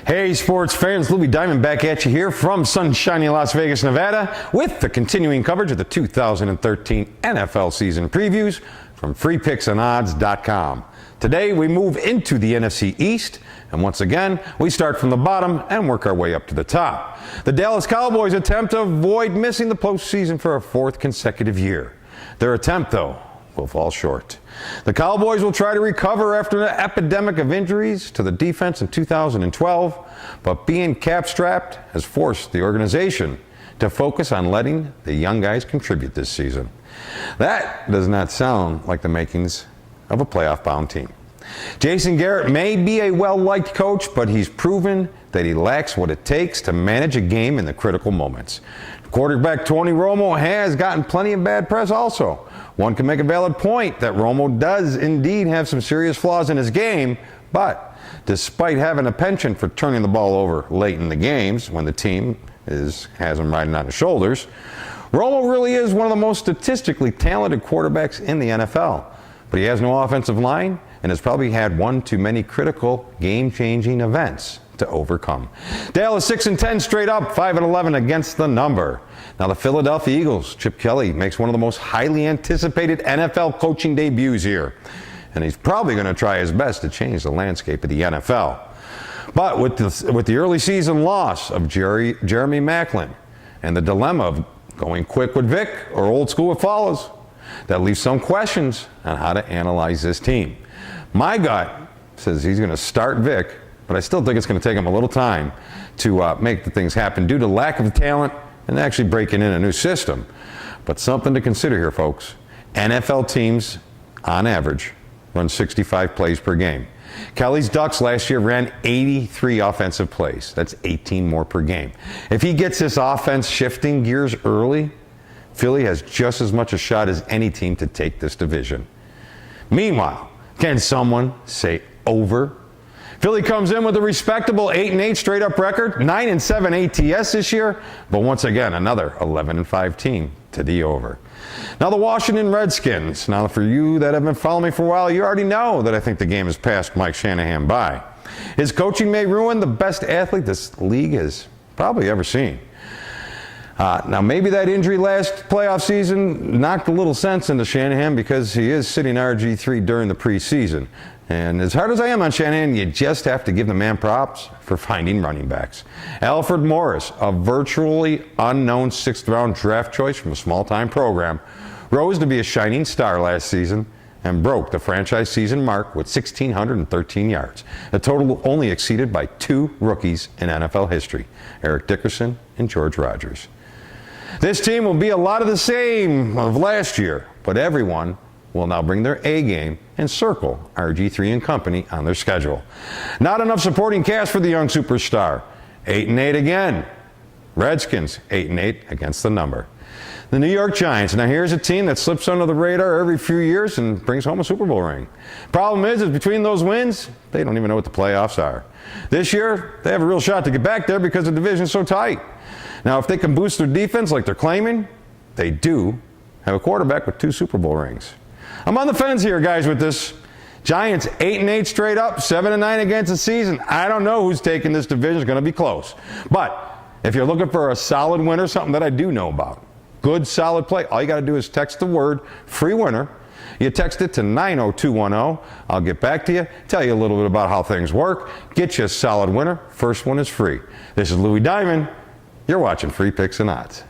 Hey sports fans, Louie Diamond back at you here from sunshiny Las Vegas, Nevada with the continuing coverage of the 2013 NFL season previews from FreePicksandOdds.com. Today we move into the NFC East, and once again we start from the bottom and work our way up to the top. The Dallas Cowboys attempt to avoid missing the postseason for a fourth consecutive year. Their attempt, though, will fall short. The Cowboys will try to recover after an epidemic of injuries to the defense in 2012, but being cap-strapped has forced the organization to focus on letting the young guys contribute this season. That does not sound like the makings of a playoff-bound team. Jason Garrett may be a well-liked coach, but he's proven that he lacks what it takes to manage a game in the critical moments. Quarterback Tony Romo has gotten plenty of bad press also. One can make a valid point that Romo does indeed have some serious flaws in his game, but despite having a penchant for turning the ball over late in the games when the team has him riding on his shoulders, Romo really is one of the most statistically talented quarterbacks in the NFL. But he has no offensive line and has probably had one too many critical game-changing events to overcome. Dallas 6-10 straight up, 5-11 against the number. Now the Philadelphia Eagles, Chip Kelly makes one of the most highly anticipated NFL coaching debuts here. And he's probably going to try his best to change the landscape of the NFL. But with the early season loss of Jeremy Maclin and the dilemma of going quick with Vic or old school with Follows, that leaves some questions on how to analyze this team. My gut says he's going to start Vic, but I still think it's going to take him a little time to make the things happen due to lack of talent and actually breaking in a new system. But something to consider here, folks. NFL teams, on average, run 65 plays per game. Kelly's Ducks last year ran 83 offensive plays. That's 18 more per game. If he gets this offense shifting gears early, Philly has just as much a shot as any team to take this division. Meanwhile, can someone say over? Philly comes in with a respectable 8-8 straight-up record, 9-7 ATS this year, but once again, another 11-5 team to the over. Now the Washington Redskins. Now for you that have been following me for a while, you already know that I think the game has passed Mike Shanahan by. His coaching may ruin the best athlete this league has probably ever seen. Now maybe that injury last playoff season knocked a little sense into Shanahan because he is sitting RG3 during the preseason. And as hard as I am on Shanahan, you just have to give the man props for finding running backs. Alfred Morris, a virtually unknown 6th-round draft choice from a small-time program, rose to be a shining star last season and broke the franchise season mark with 1,613 yards, a total only exceeded by 2 rookies in NFL history, Eric Dickerson and George Rogers. This team will be a lot of the same of last year, but everyone will now bring their A game and circle RG3 and company on their schedule. Not enough supporting cast for the young superstar. 8-8 again. Redskins 8-8 against the number. The New York Giants. Now here's a team that slips under the radar every few years and brings home a Super Bowl ring. Problem is between those wins, they don't even know what the playoffs are. This year, they have a real shot to get back there because the division is so tight. Now if they can boost their defense like they're claiming, they do have a quarterback with 2 Super Bowl rings. I'm on the fence here, guys, with this. Giants 8-8 straight up, 7-9 against the season. I don't know who's taking this division. It's going to be close. But if you're looking for a solid winner, something that I do know about, good, solid play, all you got to do is text the word free winner. You text it to 90210. I'll get back to you, tell you a little bit about how things work, get you a solid winner. First one is free. This is Louie Diamond. You're watching Free Picks and Odds.